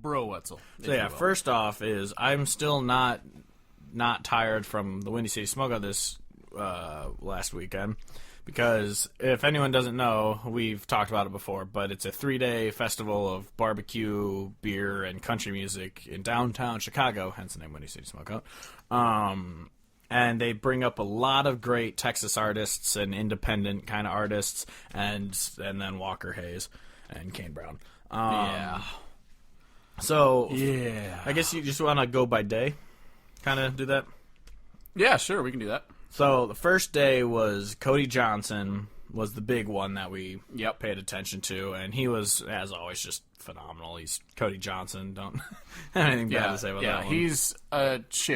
Bro Wetzel. So yeah, first off is I'm still not tired from the Windy City Smokeout this last weekend, because if anyone doesn't know, we've talked about it before, but it's a 3-day festival of barbecue, beer, and country music in downtown Chicago, hence the name Windy City Smokeout. And they bring up a lot of great Texas artists and independent kind of artists, and then Walker Hayes and Kane Brown. So, Yeah. I guess you just want to go by day, kind of do that? Yeah, sure, we can do that. So, the first day was Cody Johnson was the big one that we paid attention to, and he was, as always, just phenomenal. He's Cody Johnson. Don't have anything bad to say about that one. He's,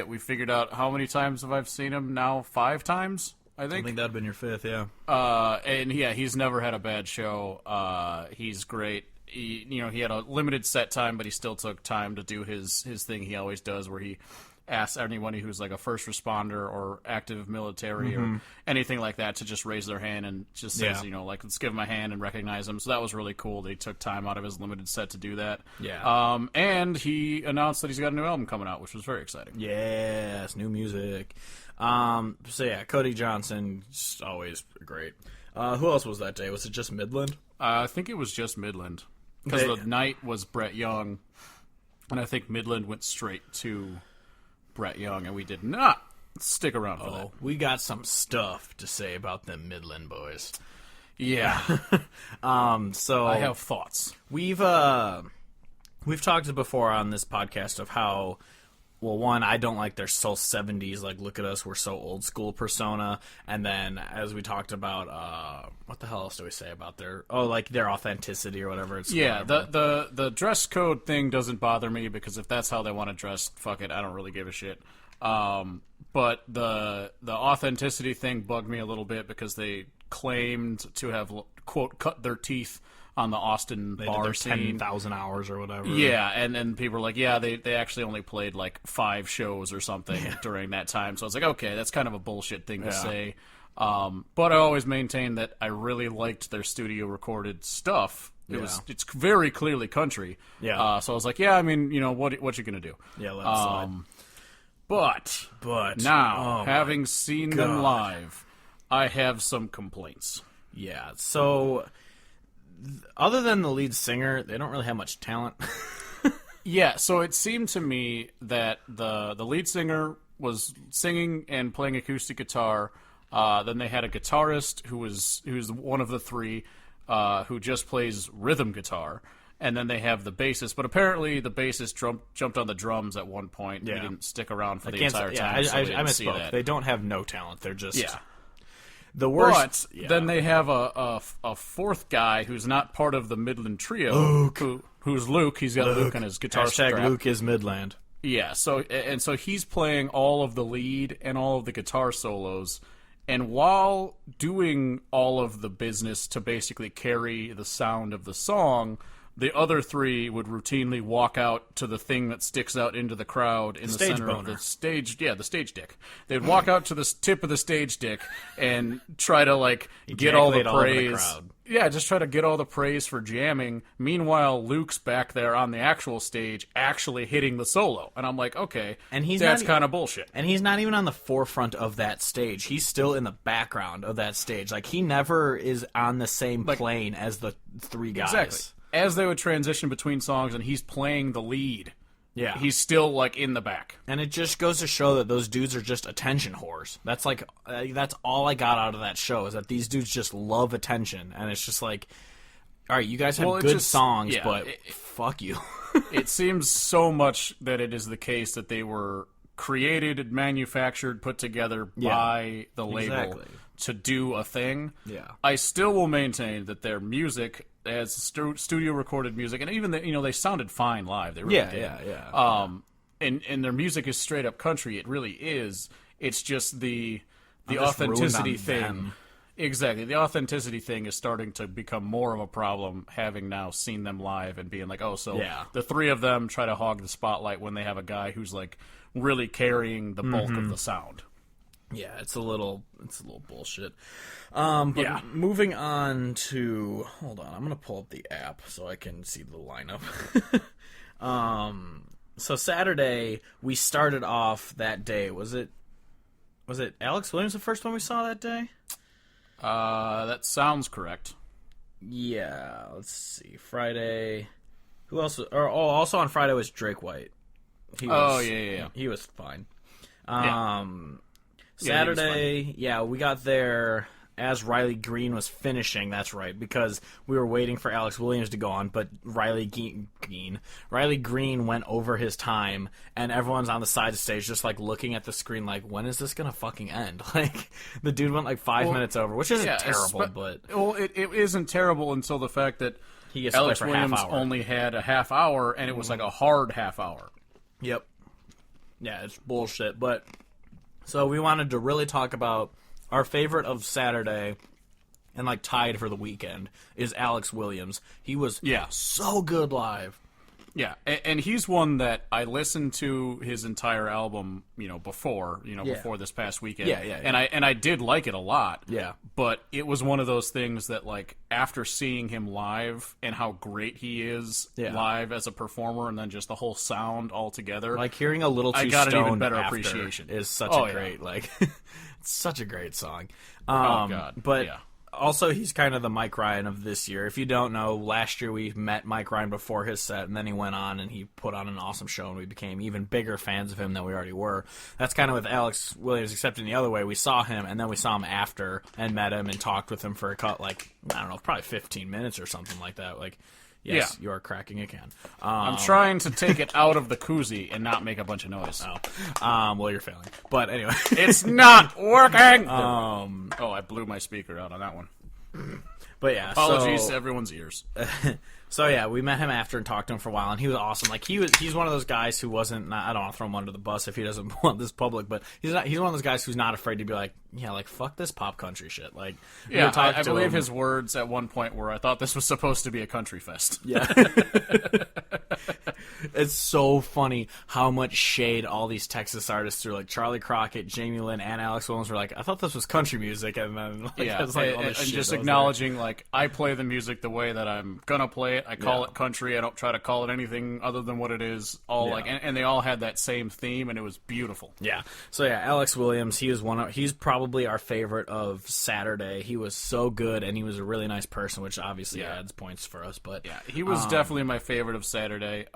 we figured out how many times have I seen him now? 5 times, I think. I think that would have been your 5th, yeah. He's never had a bad show. He's great. He had a limited set time, but he still took time to do his thing he always does, where he asks anybody who's like a first responder or active military or anything like that to just raise their hand and just says, let's give him a hand and recognize him. So that was really cool that he took time out of his limited set to do that. Yeah. And he announced that he's got a new album coming out, which was very exciting. Yes, new music. Cody Johnson, just always great. Who else was that day? Was it just Midland? I think it was just Midland. Because the night was Brett Young, and I think Midland went straight to Brett Young, and we did not stick around for that. We got some stuff to say about them Midland boys. Yeah. So I have thoughts. We've talked before on this podcast of how, well, one, I don't like their so 70s, like, look at us, we're so old school persona. And then, as we talked about, what the hell else do we say about their authenticity or whatever? The dress code thing doesn't bother me, because if that's how they want to dress, fuck it, I don't really give a shit. But the authenticity thing bugged me a little bit, because they claimed to have, quote, cut their teeth on the Austin bar scene. 10,000 hours or whatever. Yeah, and people were like, they actually only played like 5 shows or something during that time. So I was like, okay, that's kind of a bullshit thing to say. But I always maintained that I really liked their studio recorded stuff. It's very clearly country. Yeah. So I was like, what you gonna do? Yeah, let it slide. But now, having seen them live, I have some complaints. Yeah, so other than the lead singer, they don't really have much talent. Yeah, so it seemed to me that the lead singer was singing and playing acoustic guitar. Then they had a guitarist who's one of the 3 who just plays rhythm guitar. And then they have the bassist, but apparently the bassist jumped on the drums at one point. Yeah. He didn't stick around for the entire time. I misspoke. They don't have no talent. They're just... Yeah. The worst. But then they have a 4th guy who's not part of the Midland trio. Who's Luke. He's got Luke on his guitar strap. Luke is Midland. Yeah. So he's playing all of the lead and all of the guitar solos, and while doing all of the business to basically carry the sound of the song, the other 3 would routinely walk out to the thing that sticks out into the crowd in the center of the stage. Yeah, the stage dick. They'd walk out to the tip of the stage dick and try to, get all the praise. Yeah, just try to get all the praise for jamming. Meanwhile, Luke's back there on the actual stage actually hitting the solo. And I'm like, okay, and that's kind of bullshit. And he's not even on the forefront of that stage. He's still in the background of that stage. Like, he never is on the same plane as the 3 guys. Exactly. As they would transition between songs and he's playing the lead, yeah, he's still, in the back. And it just goes to show that those dudes are just attention whores. That's, that's all I got out of that show, is that these dudes just love attention. And it's just like, all right, you guys have good songs, but fuck you. It seems so much that it is the case that they were created, manufactured, put together by the label to do a thing. Yeah. I still will maintain that their music, as studio recorded music, and even they sounded fine live. They really did. Yeah. And their music is straight up country. It really is. It's just the authenticity thing. Exactly. The authenticity thing is starting to become more of a problem, having now seen them live and being like, the 3 of them try to hog the spotlight when they have a guy who's really carrying the bulk of the sound. Yeah, it's a little bullshit. But moving on to, hold on, I'm gonna pull up the app so I can see the lineup. So Saturday we started off that day. Was it Alex Williams the first one we saw that day? That sounds correct. Yeah, let's see. Friday. Who else? Also on Friday was Drake White. Yeah. He was fine. Saturday, we got there as Riley Green was finishing. That's right, because we were waiting for Alex Williams to go on, but Riley Green went over his time, and everyone's on the side of the stage just like looking at the screen like, when is this gonna fucking end? Like, the dude went like 5 minutes over, which isn't terrible, but it isn't terrible until the fact that he gets Alex to play for Williams half hour. only had a half hour, and it was like a hard half hour. Yep. Yeah, it's bullshit. But so we wanted to really talk about our favorite of Saturday, and like tied for the weekend, is Alex Williams. He was so good live. Yeah, and he's one that I listened to his entire album, before this past weekend. Yeah. And I did like it a lot. Yeah. But it was one of those things that, like, after seeing him live and how great he is live as a performer, and then just the whole sound all together, Like, hearing A Little Too I got an even Stoned better After appreciation. is such a great, like, it's such a great song. Oh God! But also, he's kind of the Mike Ryan of this year. If you don't know, last year we met Mike Ryan before his set, and then he went on and he put on an awesome show, and we became even bigger fans of him than we already were. That's kind of with Alex Williams, except in the other way. We saw him, and then we saw him after and met him and talked with him for a probably 15 minutes or something like that. Like, yes, you are cracking a can. I'm trying to take it out of the koozie and not make a bunch of noise. Well, you're failing. But anyway. It's not working! I blew my speaker out on that one. But yeah, apologies to everyone's ears. So yeah, we met him after and talked to him for a while, and he was awesome. Like, he's one of those guys who wasn't. I don't want to throw him under the bus if he doesn't want this public, but he's one of those guys who's not afraid to be like, fuck this pop country shit. Like, I believe his words at one point were, "I thought this was supposed to be a country fest." Yeah. It's so funny how much shade all these Texas artists threw. Like Charlie Crockett, Jamie Lynn, and Alex Williams were like, "I thought this was country music," and then and just acknowledging like, I play the music the way that I'm gonna play it. I call it country. I don't try to call it anything other than what it is. And they all had that same theme, and it was beautiful. Yeah. So yeah, Alex Williams, he's probably our favorite of Saturday. He was so good, and he was a really nice person, which obviously adds points for us. But yeah, he was definitely my favorite of Saturday.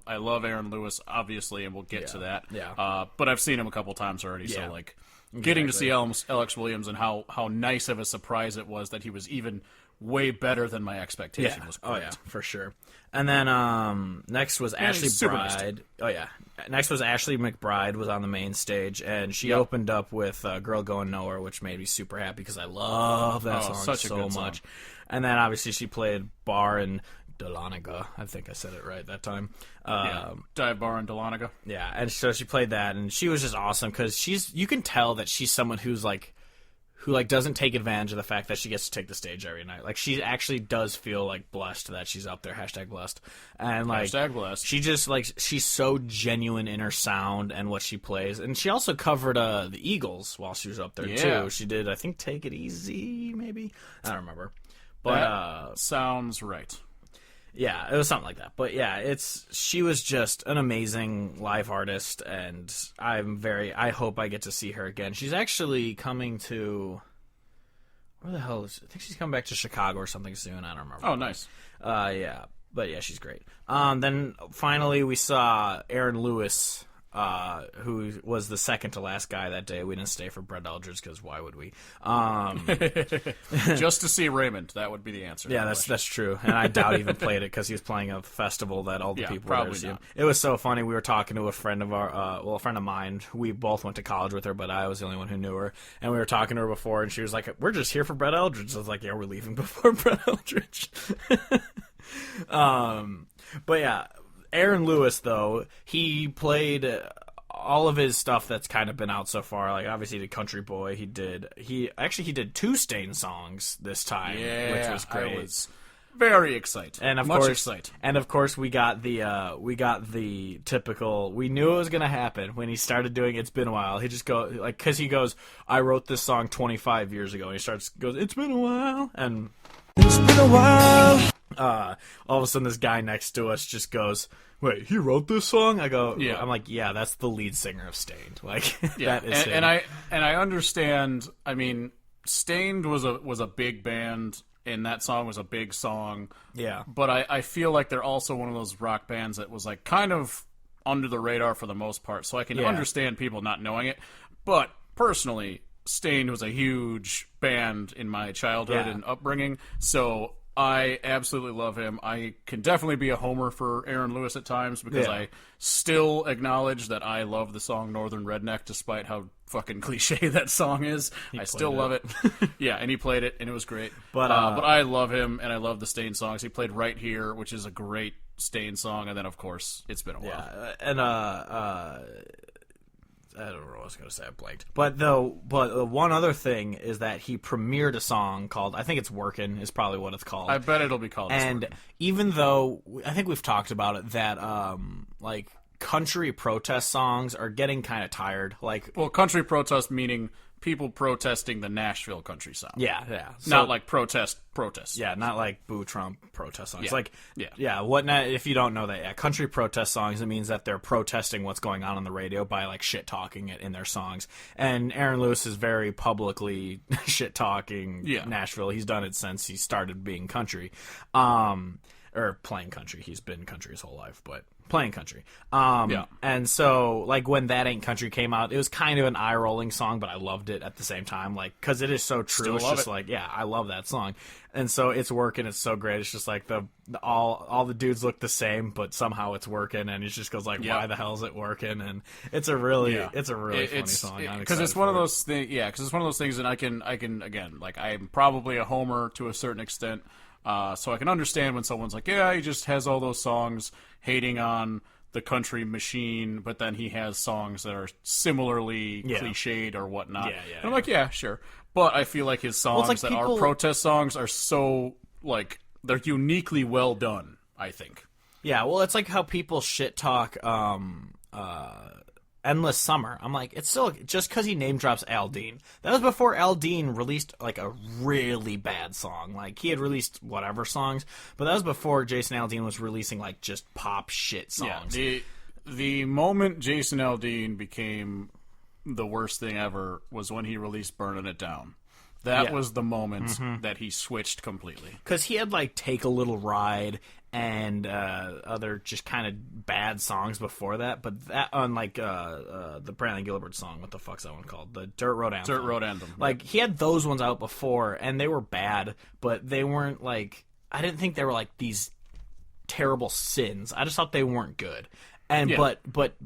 I love Aaron Lewis, obviously, and we'll get to that. Yeah. But I've seen him a couple times already, so like getting to see Alex Williams and how nice of a surprise it was that he was even way better than my expectation was great. Oh yeah, for sure. And then next was Ashley Bride. Oh yeah. Next was Ashley McBride was on the main stage, and she opened up with Girl Going Nowhere, which made me super happy because I love that song so much. And then obviously she played Bar and Dahlonega. I think I said it right that time. Dive Bar and Dahlonega. Yeah, and so she played that, and she was just awesome because you can tell that she's someone who doesn't take advantage of the fact that she gets to take the stage every night. Like, she actually does feel like blessed that she's up there. #blessed. And like, #blessed. She just like, she's so genuine in her sound and what she plays. And she also covered the Eagles while she was up there too. She did, I think, Take It Easy, maybe. I don't remember. But that sounds right. Yeah, it was something like that. But yeah, she was just an amazing live artist, and I hope I get to see her again. She's actually coming to, where the hell is, I think she's coming back to Chicago or something soon. I don't remember. Oh, nice. Yeah, but yeah, she's great. Then finally we saw Aaron Lewis, who was the second to last guy that day. We didn't stay for Brett Eldridge because why would we? Just to see Raymond, that would be the answer. Yeah, that's true. And I doubt he even played it because he was playing a festival that all the people were there to see him. It was so funny. We were talking to a friend of a friend of mine. We both went to college with her, but I was the only one who knew her. And we were talking to her before, and she was like, "We're just here for Brett Eldridge." I was like, "Yeah, we're leaving before Brett Eldridge." But yeah. Aaron Lewis, though, he played all of his stuff that's kind of been out so far. Like, obviously, he did Country Boy. He did 2 Stain songs this time, which was great. I was very excited. And of course, we got the typical. We knew it was gonna happen when he started doing "It's Been a While." He just because he goes, "I wrote this song 25 years ago," and he goes, "It's been a while," and it's been a while. all of a sudden this guy next to us just goes, "Wait, he wrote this song?" I go, Yeah. I'm like, yeah, that's the lead singer of Stained. Like, Yeah, that is him. and I understand. I mean, Stained was a big band, and that song was a big song. Yeah. But I feel like they're also one of those rock bands that was like kind of under the radar for the most part. So I can understand people not knowing it. But personally, Stained was a huge band in my childhood and upbringing. So I absolutely love him. I can definitely be a homer for Aaron Lewis at times because I still acknowledge that I love the song Northern Redneck despite how fucking cliche that song is. I still love it. Yeah, and he played it, and it was great. But I love him, and I love the Stain songs. He played Right Here, which is a great Stain song, and then, of course, It's Been a While. Yeah, and I don't know what I was going to say. I blanked. But one other thing is that he premiered a song called, I think it's Workin' is probably what it's called. I bet it'll be called And Workin'. even though, I think we've talked about it, that, like, country protest songs are getting kind of tired. Like, Well, country protest meaning people protesting the Nashville country sound. yeah. So, Not like protests. yeah, not like Boo Trump protest songs. Yeah. Like, if you don't know that, country protest songs, it means that they're protesting what's going on the radio by, like, shit-talking it in their songs. And Aaron Lewis is very publicly shit-talking Nashville. He's done it since he started being country. Or playing country. He's been country his whole life, but playing country. And so, like, when That Ain't Country came out, it was kind of an eye-rolling song, but I loved it at the same time, like, because it is so true. Still it's love just it. like, yeah, I love that song. And so it's working. It's so great. It's just like all the dudes look the same, but somehow it's working, and it just goes like, why the hell is it working? And it's a really funny song. Because it's one of those things. Yeah, because it's one of those things, and I can again, like, I'm probably a homer to a certain extent. So I can understand when someone's like, yeah, he just has all those songs hating on the country machine, but then he has songs that are similarly cliched or whatnot. And I'm like, yeah, sure. But I feel like his songs that are protest songs are so, like, they're uniquely well done, I think. Yeah, well, it's like how people shit talk Endless Summer. I'm like, it's still just because he name drops Al Dean. That was before Al Dean released like a really bad song. Like, he had released whatever songs, but that was before Jason Aldean was releasing like just pop shit songs. Yeah, the moment Jason Aldean became the worst thing ever was when he released Burning It Down. That was the moment that he switched completely. Because he had, like, Take a Little Ride and other just kind of bad songs before that. But that, unlike the Brantley Gilbert song, what the fuck's that one called? The Dirt Road Anthem. Dirt Road Anthem. Like, he had those ones out before, and they were bad, but they weren't, like... I didn't think they were, like, these terrible sins. I just thought they weren't good. And but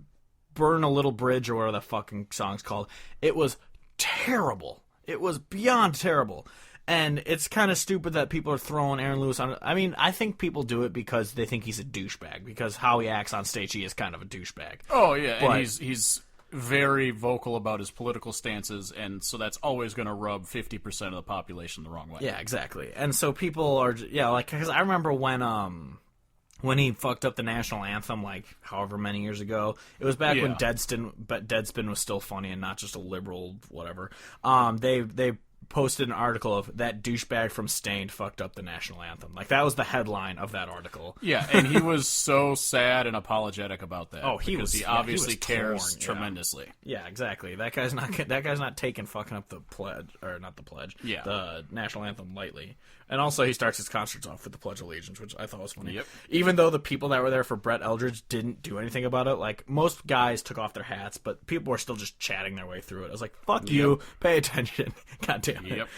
Burn a Little Bridge, or whatever the fucking song's called, it was terrible. It was beyond terrible. And it's kind of stupid that people are throwing Aaron Lewis on. I mean, I think people do it because they think he's a douchebag. Because how he acts on stage, he is kind of a douchebag. Oh, yeah. And he's very vocal about his political stances. And so that's always going to rub 50% of the population the wrong way. Yeah, exactly. And so people are, like, because I remember when he fucked up the national anthem, like, however many years ago. It was back when Deadspin was still funny and not just a liberal whatever. They posted an article of that douchebag from Stained fucked up the national anthem. Like, that was the headline of that article. Yeah, and he was so sad and apologetic about that. Oh, he obviously cares torn, tremendously. Yeah, exactly. That guy's not taking fucking up the pledge, or not the pledge. Yeah. The national anthem lightly. And also, he starts his concerts off with the Pledge of Allegiance, which I thought was funny. Yep. Even though the people that were there for Brett Eldredge didn't do anything about it, like, most guys took off their hats, but people were still just chatting their way through it. I was like, fuck you, pay attention. God damn it. Yep.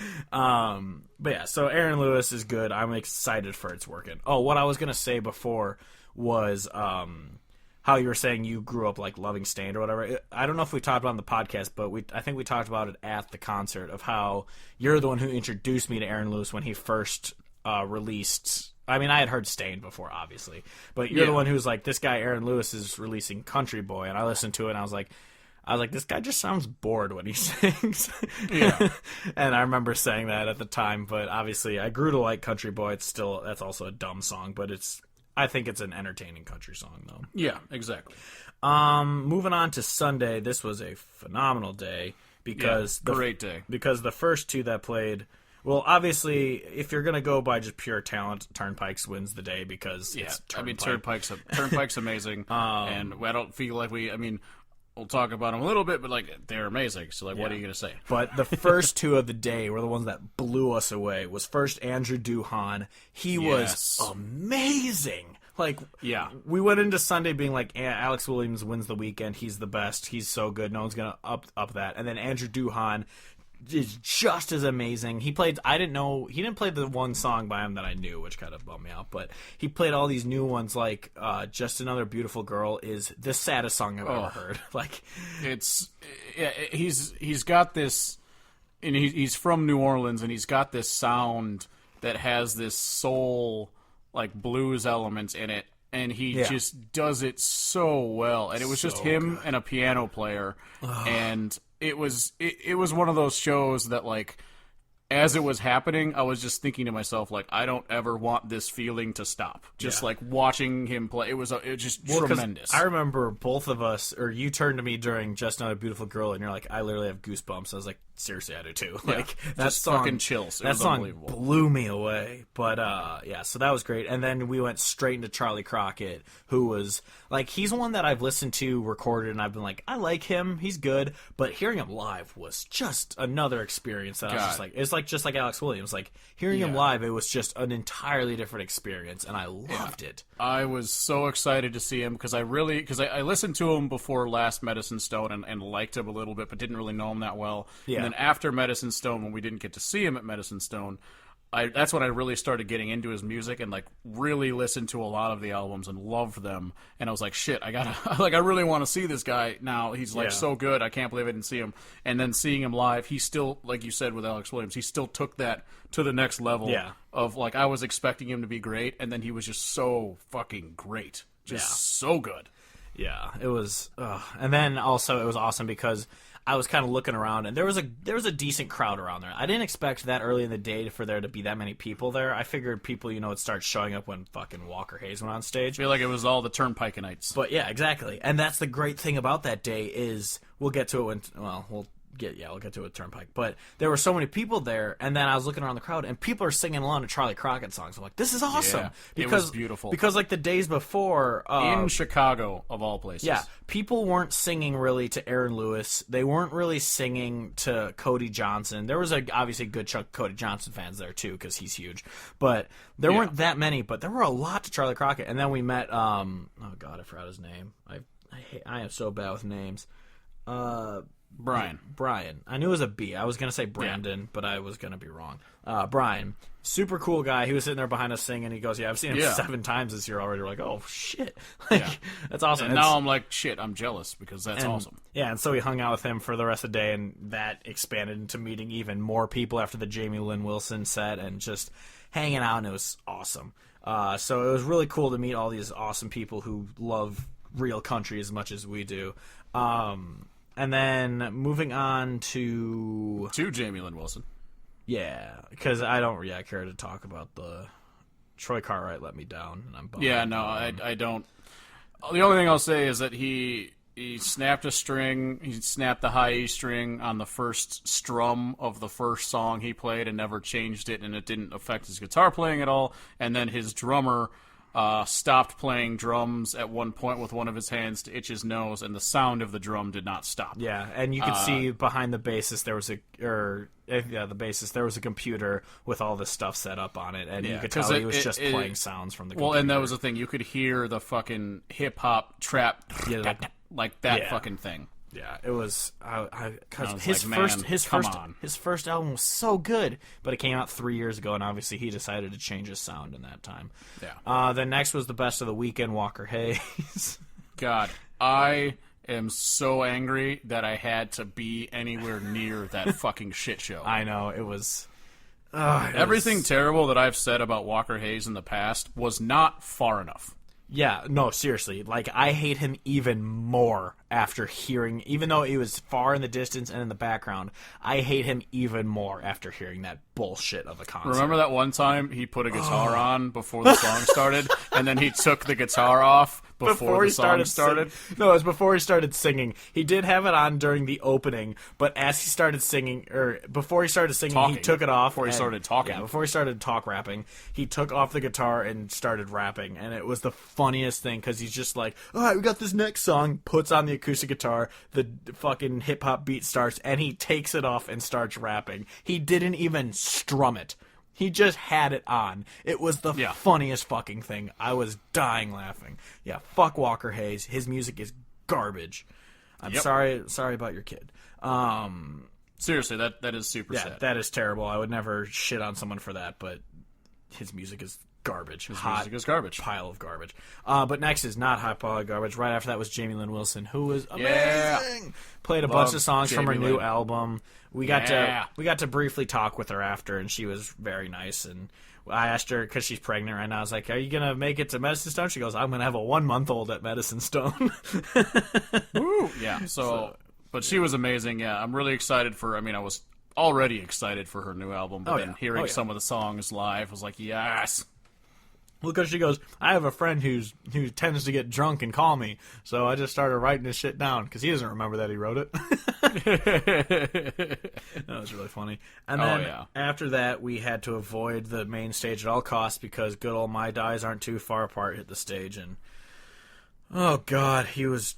But yeah, so Aaron Lewis is good. I'm excited for It's Working. Oh, what I was going to say before was how you were saying you grew up, like, loving Stained or whatever. I don't know if we talked about it on the podcast, but I think we talked about it at the concert of how you're the one who introduced me to Aaron Lewis when he first released. I mean, I had heard Stained before, obviously, but you're the one who's like, this guy Aaron Lewis is releasing Country Boy, and I listened to it and I was like, this guy just sounds bored when he sings. Yeah. And I remember saying that at the time, but obviously I grew to like Country Boy. That's also a dumb song, but I think it's an entertaining country song, though. Yeah, exactly. Moving on to Sunday, this was a phenomenal day because great day. Because the first two that played Well, obviously, if you're gonna go by just pure talent, Turnpikes wins the day because it's Turnpike. Turnpike's amazing, and I don't feel like we'll talk about them a little bit, but they're amazing. So what are you gonna say? But the first two of the day were the ones that blew us away. Was first Andrew Duhon. He was amazing. We went into Sunday being like, Alex Williams wins the weekend. He's the best. He's so good. No one's gonna up that. And then Andrew Duhon is just as amazing. He played. I didn't know he didn't play the one song by him that I knew, which kind of bummed me out. But he played all these new ones, like "Just Another Beautiful Girl" is the saddest song I've ever heard. He's got this, and he's from New Orleans, and he's got this sound that has this soul, blues elements in it, and he just does it so well. And it was just him and a piano player, and it was one of those shows that as it was happening, I was just thinking to myself, I don't ever want this feeling to stop. Just watching him play, it was just tremendous. I remember both of us, or you turned to me during "Just Not a Beautiful Girl," and you're like, "I literally have goosebumps." I was like, "Seriously, I do too." That song, fucking chills. It that was song unbelievable. blew me away. But so that was great. And then we went straight into Charlie Crockett, who was he's one that I've listened to recorded, and I've been like, I like him, he's good. But hearing him live was just another experience. That I was just like, it's just like Alex Williams. Hearing him live, it was just an entirely different experience, and I loved it. I was so excited to see him because I listened to him before last Medicine Stone and liked him a little bit, but didn't really know him that well. Yeah. And then after Medicine Stone, when we didn't get to see him at Medicine Stone, that's when I really started getting into his music and really listened to a lot of the albums and loved them. And I was like, shit, I really want to see this guy now. He's so good. I can't believe I didn't see him. And then seeing him live, he still, like you said with Alex Williams, he still took that to the next level. Yeah. Of I was expecting him to be great, and then he was just so fucking great, so good. Yeah, it was. And then also it was awesome because I was kind of looking around, and there was a decent crowd around there. I didn't expect that early in the day for there to be that many people there. I figured people, would start showing up when fucking Walker Hayes went on stage. I feel like it was all the Turnpikeites. But yeah, exactly. And that's the great thing about that day is we'll get to it we'll get to it Turnpike. But there were so many people there, and then I was looking around the crowd, and people are singing along to Charlie Crockett songs. I'm like, this is awesome. Yeah, because, it was beautiful. Because the days before... in Chicago, of all places. Yeah, people weren't singing really to Aaron Lewis. They weren't really singing to Cody Johnson. There was obviously a good chunk of Cody Johnson fans there, too, because he's huge. But there weren't that many, but there were a lot to Charlie Crockett. And then we met... oh, God, I forgot his name. I am so bad with names. Brian. I knew it was a B. I was going to say Brandon, but I was going to be wrong. Brian. Super cool guy. He was sitting there behind us singing. He goes, I've seen him 7 times this year already. We're like, oh, shit. That's awesome. And now I'm like, shit, I'm jealous because that's awesome. Yeah, and so we hung out with him for the rest of the day, and that expanded into meeting even more people after the Jamie Lynn Wilson set and just hanging out, and it was awesome. So it was really cool to meet all these awesome people who love real country as much as we do. And then moving on to Jamie Lynn Wilson. Yeah, because I don't care to talk about the Troy Cartwright let me down, and I'm bummed. Yeah, no, I don't. The only thing I'll say is that he snapped a string. He snapped the high E string on the first strum of the first song he played and never changed it, and it didn't affect his guitar playing at all. And then his drummer stopped playing drums at one point with one of his hands to itch his nose, and the sound of the drum did not stop. Yeah, and you could see behind the bassist there was the bassist there was a computer with all this stuff set up on it, and you could tell he was just playing sounds from the computer. Well, and that was the thing. You could hear the fucking hip hop trap like that fucking thing. Yeah, it was because his first album was so good, but it came out 3 years ago, and obviously he decided to change his sound in that time. Yeah. Then next was the best of the weekend, Walker Hayes. God, I am so angry that I had to be anywhere near that fucking shit show. I know, it was... Everything terrible that I've said about Walker Hayes in the past was not far enough. Yeah, no, seriously. Like, I hate him even more after hearing, even though he was far in the distance and in the background, I hate him even more after hearing that bullshit of a concert. Remember that one time he put a guitar on before the song started, and then he took the guitar off before the song started? No, it was before he started singing. He did have it on during the opening, but as he started singing, or before he started singing, he took it off. Before he started talking. Yeah, before he started talk rapping, he took off the guitar and started rapping, and it was the funniest thing, because he's just like, all right, we got this next song, puts on the acoustic guitar, the fucking hip-hop beat starts, and he takes it off and starts rapping. He didn't even strum it. He just had it on. It was the funniest fucking thing. I was dying laughing. Yeah, fuck Walker Hayes. His music is garbage. I'm sorry about your kid. Seriously, that is super sad. That is terrible. I would never shit on someone for that, but his music is garbage. Music is garbage. Pile of garbage. But next is not hot pile of garbage. Right after that was Jamie Lynn Wilson, who was amazing. Yeah. Played a bunch of songs from her new album. We got to briefly talk with her after, and she was very nice. And I asked her, because she's pregnant right now, I was like, are you going to make it to Medicine Stone? She goes, I'm going to have a 1-month-old at Medicine Stone. Woo! Yeah, but she was amazing. Yeah, I'm really excited for, I was already excited for her new album, but then hearing some of the songs live was like, yes. Well, because she goes, I have a friend who tends to get drunk and call me, so I just started writing his shit down, because he doesn't remember that he wrote it. That was really funny. And then after that, we had to avoid the main stage at all costs, because good old My Dies Aren't Too Far Apart hit the stage, and oh god, he was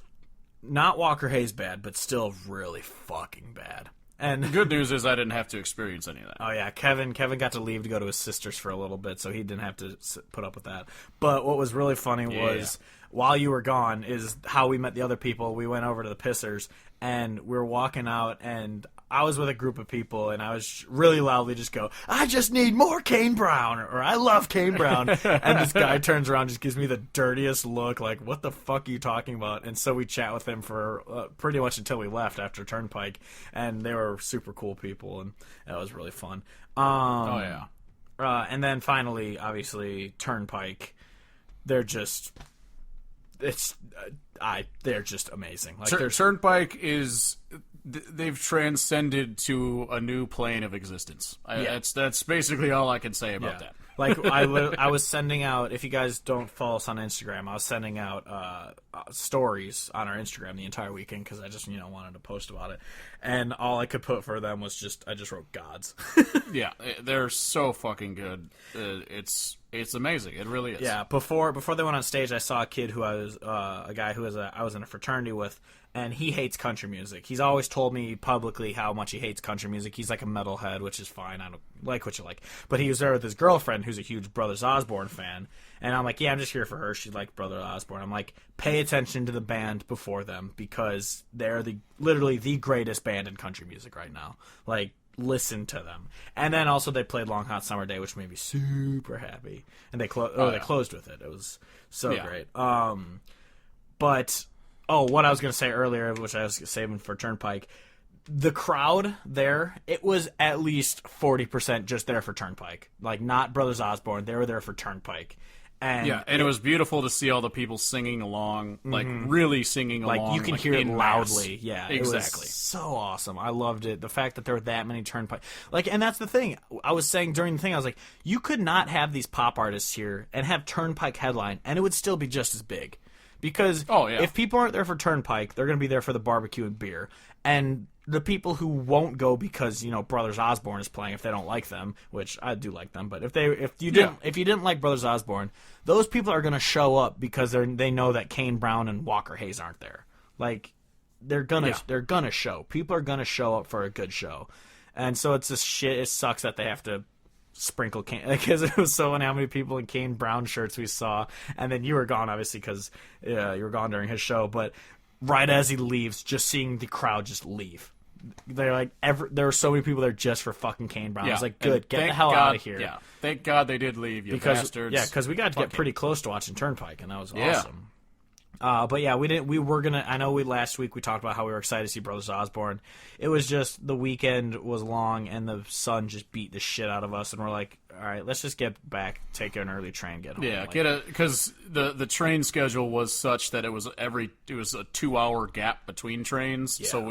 not Walker Hayes bad, but still really fucking bad. And the good news is I didn't have to experience any of that. Oh yeah, Kevin got to leave to go to his sister's for a little bit, so he didn't have to put up with that. But what was really funny was, while you were gone, is how we met the other people. We went over to the Pissers, and we were walking out, and I was with a group of people, and I was really loudly just go, I just need more Kane Brown, or I love Kane Brown. And this guy turns around, just gives me the dirtiest look, like, what the fuck are you talking about? And so we chat with him for pretty much until we left after Turnpike, and they were super cool people, and that was really fun. And then finally, obviously, Turnpike, they're just amazing. Like, Turnpike is... They've transcended to a new plane of existence. That's basically all I can say about that. Like, I was sending out, if you guys don't follow us on Instagram, I was sending out stories on our Instagram the entire weekend, because I just, wanted to post about it. And all I could put for them was I just wrote gods. Yeah, they're so fucking good. It's amazing. It really is. Yeah, before they went on stage, I saw a kid who I was in a fraternity with, and he hates country music. He's always told me publicly how much he hates country music. He's like a metalhead, which is fine. I don't like what you like. But he was there with his girlfriend, who's a huge Brothers Osborne fan. And I'm like, yeah, I'm just here for her. She liked Brothers Osborne. I'm like, pay attention to the band before them, because they're literally the greatest band in country music right now. Like, listen to them. And then also they played Long Hot Summer Day, which made me super happy. And they closed with it. It was so great. But what I was going to say earlier, which I was saving for Turnpike, the crowd there, it was at least 40% just there for Turnpike. Like, not Brothers Osborne. They were there for Turnpike. And it was beautiful to see all the people singing along, like really singing along. Like, you can hear it loudly. Mass. Yeah, exactly. It was so awesome. I loved it. The fact that there were that many Turnpike. Like, and that's the thing. I was saying during the thing, I was like, you could not have these pop artists here and have Turnpike headline, and it would still be just as big. Because if people aren't there for Turnpike, they're going to be there for the barbecue and beer. And the people who won't go because, Brothers Osborne is playing, if they don't like them, which I do like them, but if you didn't like Brothers Osborne, those people are going to show up because they know that Kane Brown and Walker Hayes aren't there. Like, they're gonna show. People are gonna show up for a good show. And so it's just shit. It sucks that they have to sprinkle Kane, because it was so funny how many people in Kane Brown shirts we saw. And then you were gone, obviously, because you were gone during his show. But right as he leaves, just seeing the crowd just leave. They're like, there were so many people there just for fucking Kane Brown. I was like, good, get the hell out of here. Yeah, thank God they did leave, you bastards. Yeah, because we got to get pretty close to watching Turnpike, and that was awesome. But yeah, we didn't. We were gonna. I know last week we talked about how we were excited to see Brothers Osborne. It was just the weekend was long and the sun just beat the shit out of us, and we're like, all right, let's just get back, take an early train, get home. Yeah, because the train schedule was such that it was a 2-hour gap between trains. Yeah. So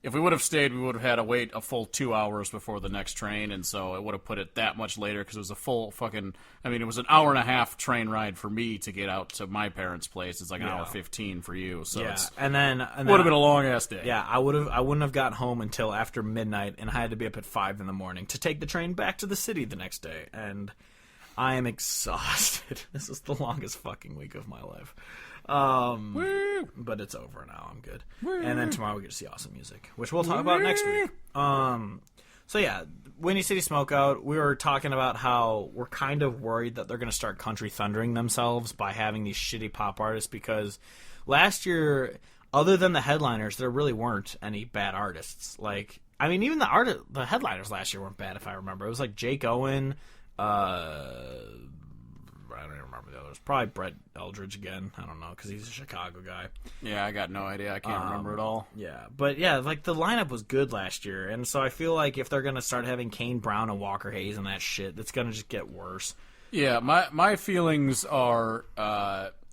if we would have stayed, we would have had to wait a full 2 hours before the next train, and so it would have put it that much later because it was a full fucking. I mean, it was an hour and a half train ride for me to get out to my parents' place. It's like an hour 15 for you. So yeah, it and then would have been a long ass day. Yeah, I wouldn't have gotten home until after midnight, and I had to be up at 5 a.m. to take the train back to the city the next day, and I am exhausted. This is the longest fucking week of my life. But it's over now. I'm good. Woo. And then tomorrow we get to see awesome music, which we'll talk about next week. So yeah, Windy City Smokeout. We were talking about how we're kind of worried that they're going to start country thundering themselves by having these shitty pop artists, because last year, other than the headliners, there really weren't any bad artists. Like, I mean, even the headliners last year weren't bad, if I remember. It was like Jake Owen. I don't even remember the others. Probably Brett Eldridge again. I don't know, because he's a Chicago guy. Yeah, I got no idea. I can't remember it all. Yeah, but yeah, like the lineup was good last year, and so I feel like if they're gonna start having Kane Brown and Walker Hayes and that shit, that's gonna just get worse. Yeah, my feelings are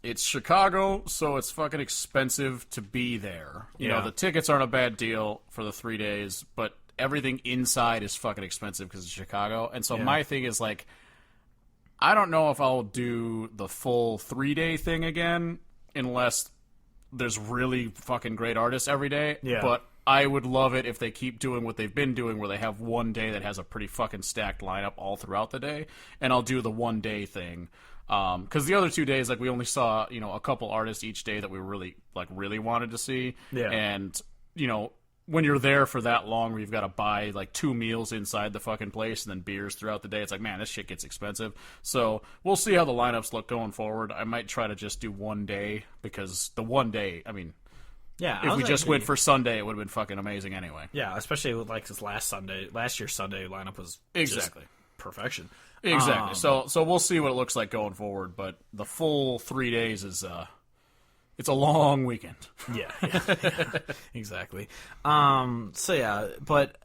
it's Chicago, so it's fucking expensive to be there. You know, the tickets aren't a bad deal for the 3 days, but everything inside is fucking expensive because it's Chicago. And so my thing is like, I don't know if I'll do the full 3-day thing again unless there's really fucking great artists every day. Yeah. But I would love it if they keep doing what they've been doing, where they have one day that has a pretty fucking stacked lineup all throughout the day, and I'll do the 1-day thing. Because the other 2 days, like, we only saw, you know, a couple artists each day that we really wanted to see. Yeah. And, you know, when you're there for that long, where you've got to buy like 2 meals inside the fucking place and then beers throughout the day, it's like, man, this shit gets expensive. So we'll see how the lineups look going forward. I might try to just do 1 day, because the 1 day, I mean, yeah, if we just went for Sunday, it would have been fucking amazing anyway. Yeah, especially with like this last year's Sunday lineup was exactly perfection. Exactly. So we'll see what it looks like going forward, but the full 3 days is it's a long weekend. Yeah, exactly. So yeah, but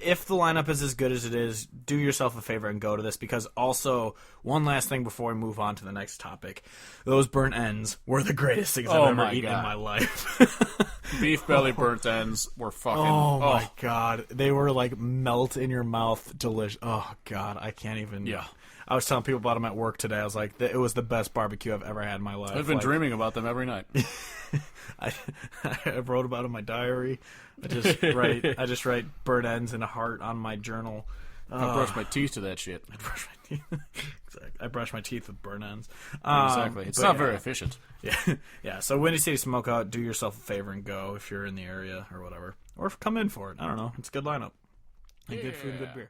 if the lineup is as good as it is, do yourself a favor and go to this, because also, one last thing before we move on to the next topic, those burnt ends were the greatest things I've ever eaten in my life. Beef belly burnt ends were fucking... Oh my god. They were like melt in your mouth, delicious. Oh god, I can't even... Yeah. I was telling people about them at work today. I was like, it was the best barbecue I've ever had in my life. I've been dreaming about them every night. I wrote about it in my diary. I just write burnt ends and a heart on my journal. I brush my teeth to that shit. I brush my teeth with burnt ends. Exactly. It's not very efficient. Yeah, yeah. So Windy City Smokeout, do yourself a favor and go if you're in the area or whatever, or come in for it. I don't know. It's a good lineup and good food, good beer.